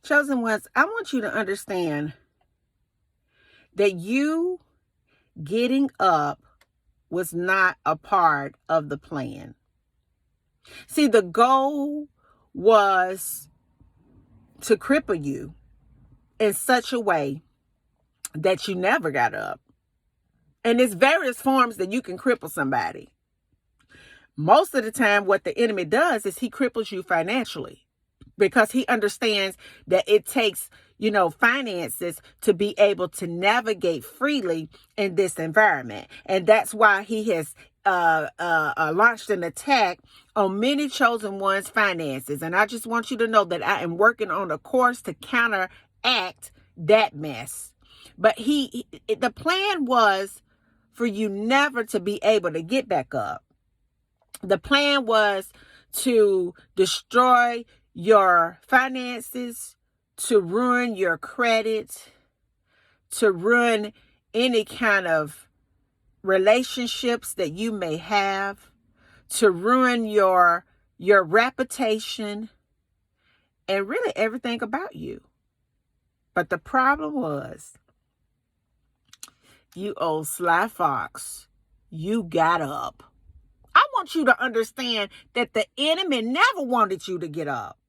Chosen ones, I want you to understand that you getting up was not a part of the plan. See, the goal was to cripple you in such a way that you never got up. And there's various forms that you can cripple somebody. Most of the time, what the enemy does is he cripples you financially, because he understands that it takes, finances to be able to navigate freely in this environment. And that's why he has launched an attack on many chosen ones' finances. And I just want you to know that I am working on a course to counteract that mess. But the plan was for you never to be able to get back up. The plan was to destroy your finances, to ruin your credit, to ruin any kind of relationships that you may have, to ruin your reputation, and really everything about you. But the problem was, you old sly fox, you got up. I want you to understand that the enemy never wanted you to get up.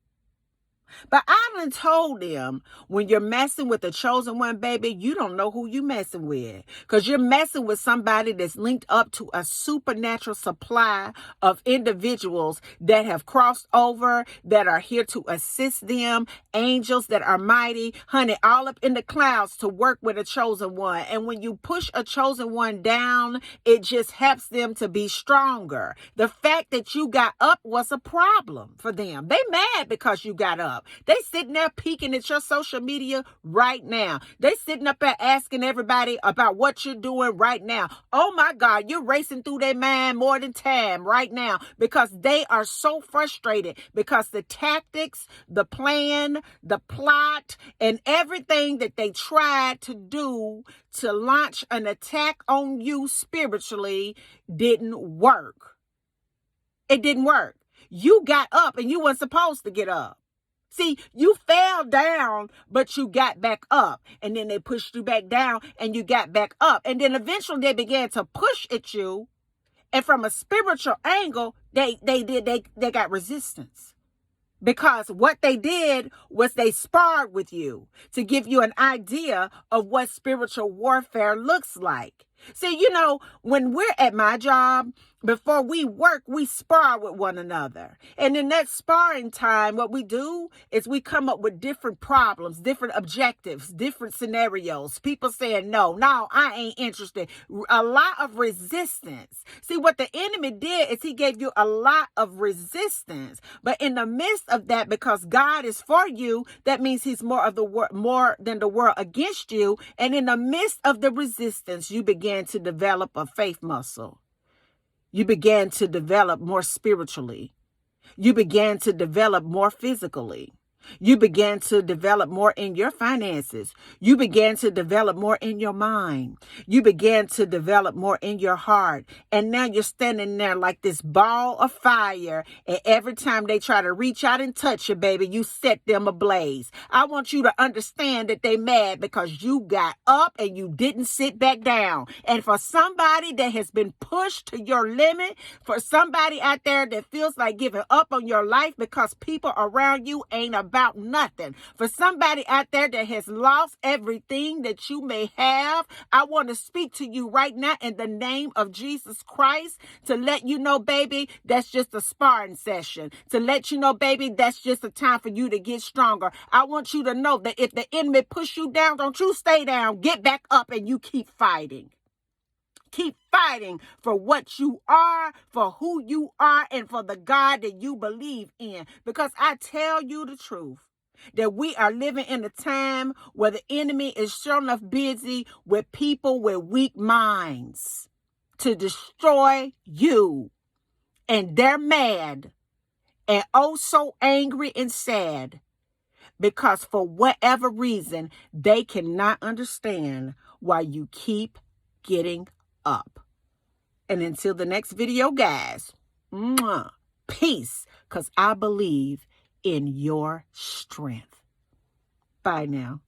But I done told them, when you're messing with the chosen one, baby, you don't know who you messing with. Because you're messing with somebody that's linked up to a supernatural supply of individuals that have crossed over, that are here to assist them, angels that are mighty, honey, all up in the clouds to work with a chosen one. And when you push a chosen one down, it just helps them to be stronger. The fact that you got up was a problem for them. They mad because you got up. They sitting there peeking at your social media right now. They sitting up there asking everybody about what you're doing right now. Oh my God, you're racing through their mind more than time right now, because they are so frustrated because the tactics, the plan, the plot, and everything that they tried to do to launch an attack on you spiritually didn't work. It didn't work. You got up and you weren't supposed to get up. See, you fell down, but you got back up. And then they pushed you back down and you got back up. And then eventually they began to push at you. And from a spiritual angle, they got resistance. Because what they did was they sparred with you to give you an idea of what spiritual warfare looks like. See, when we're at my job, before we work, we spar with one another. And in that sparring time, what we do is we come up with different problems, different objectives, different scenarios. People saying, no, I ain't interested. A lot of resistance. See, what the enemy did is he gave you a lot of resistance. But in the midst of that, because God is for you, that means he's more than the world against you. And in the midst of the resistance, you began to develop a faith muscle. You began to develop more spiritually. You began to develop more physically. You began to develop more in your finances. You began to develop more in your mind. You began to develop more in your heart. And now you're standing there like this ball of fire. And every time they try to reach out and touch you, baby, you set them ablaze. I want you to understand that they mad because you got up and you didn't sit back down. And for somebody that has been pushed to your limit, for somebody out there that feels like giving up on your life because people around you ain't about nothing. For somebody out there that has lost everything that you may have, I want to speak to you right now in the name of Jesus Christ to let you know, baby, that's just a sparring session. To let you know, baby, that's just a time for you to get stronger. I want you to know that if the enemy push you down, don't you stay down. Get back up and you keep fighting. Keep fighting for what you are, for who you are, and for the God that you believe in. Because I tell you the truth, that we are living in a time where the enemy is sure enough busy with people with weak minds to destroy you. And they're mad and oh so angry and sad because for whatever reason, they cannot understand why you keep getting up. And until the next video, guys, peace, because I believe in your strength. Bye now.